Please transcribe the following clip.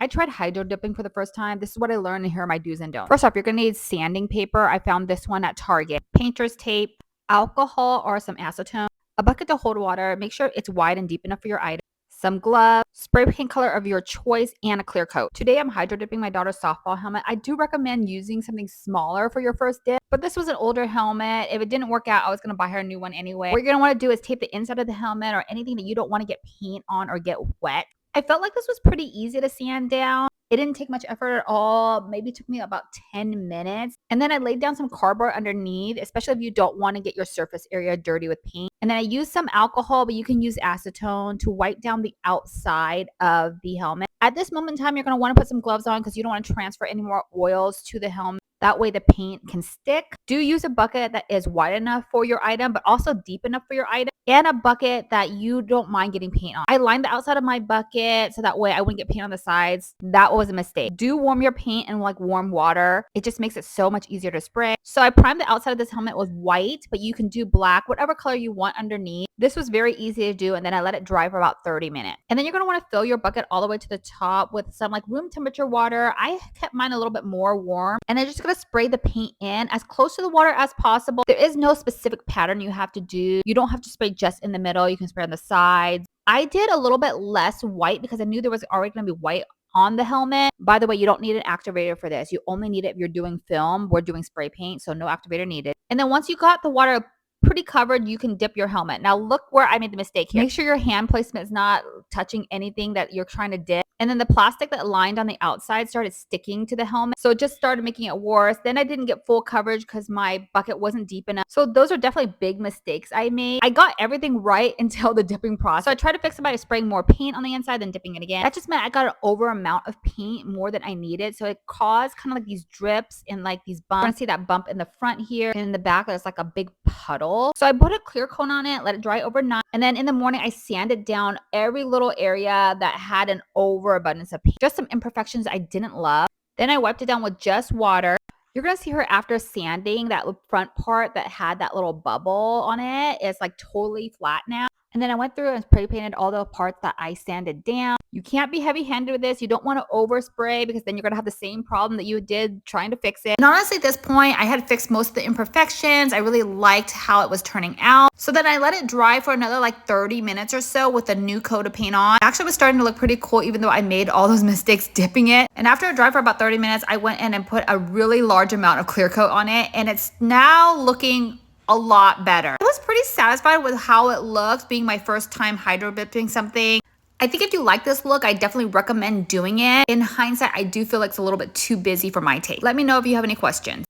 I tried hydro dipping for the first time. This is what I learned, and here are my do's and don'ts. First off, you're gonna need sanding paper. I found this one at Target. Painter's tape, alcohol or some acetone, a bucket to hold water. Make sure it's wide and deep enough for your item. Some gloves, spray paint color of your choice, and a clear coat. Today I'm hydro dipping my daughter's softball helmet. I do recommend using something smaller for your first dip, but this was an older helmet. If it didn't work out, I was gonna buy her a new one anyway. What you're gonna wanna do is tape the inside of the helmet or anything that you don't wanna get paint on or get wet. I felt like this was pretty easy to sand down. It didn't take much effort at all. Maybe took me about 10 minutes. And then I laid down some cardboard underneath, especially if you don't want to get your surface area dirty with paint. And then I used some alcohol, but you can use acetone to wipe down the outside of the helmet. At this moment in time, you're going to want to put some gloves on because you don't want to transfer any more oils to the helmet. That way the paint can stick. Do use a bucket that is wide enough for your item, but also deep enough for your item, and a bucket that you don't mind getting paint on. I lined the outside of my bucket so that way I wouldn't get paint on the sides. That was a mistake. Do warm your paint in like warm water. It just makes it so much easier to spray. So I primed the outside of this helmet with white, but you can do black, whatever color you want underneath. This was very easy to do, and then I let it dry for about 30 minutes. And then you're going to want to fill your bucket all the way to the top with some like room temperature water. I kept mine a little bit more warm, and I'm just going to spray the paint in as close to the water as possible. There is no specific pattern you have to do. You don't have to spray just in the middle. You can spray on the sides. I did a little bit less white because I knew there was already going to be white on the helmet. By the way, you don't need an activator for this. You only need it if you're doing film. We're doing spray paint, so no activator needed. And then once you got the water pretty covered, you can dip your helmet. Now look where I made the mistake here. Make sure your hand placement is not touching anything that you're trying to dip. And then the plastic that lined on the outside started sticking to the helmet. So it just started making it worse. Then I didn't get full coverage because my bucket wasn't deep enough. So those are definitely big mistakes I made. I got everything right until the dipping process. So I tried to fix it by spraying more paint on the inside than dipping it again. That just meant I got an over amount of paint, more than I needed. So it caused kind of like these drips and like these bumps. You're gonna see that bump in the front here, and in the back there's like a big puddle. So I put a clear coat on it, let it dry overnight. And then in the morning, I sanded down every little area that had an overabundance of paint. Just some imperfections I didn't love. Then I wiped it down with just water. You're going to see her after sanding that front part that had that little bubble on it. It's like totally flat now. And then I went through and spray painted all the parts that I sanded down. You can't be heavy-handed with this. You don't want to overspray because then you're going to have the same problem that you did trying to fix it. And honestly, at this point, I had fixed most of the imperfections. I really liked how it was turning out. So then I let it dry for another like 30 minutes or so with a new coat of paint on. Actually, it was starting to look pretty cool even though I made all those mistakes dipping it. And after it dried for about 30 minutes, I went in and put a really large amount of clear coat on it. And it's now looking a lot better. I was pretty satisfied with how it looks, being my first time hydro dipping something. I think if you like this look, I definitely recommend doing it. In hindsight, I do feel like it's a little bit too busy for my taste. Let me know if you have any questions.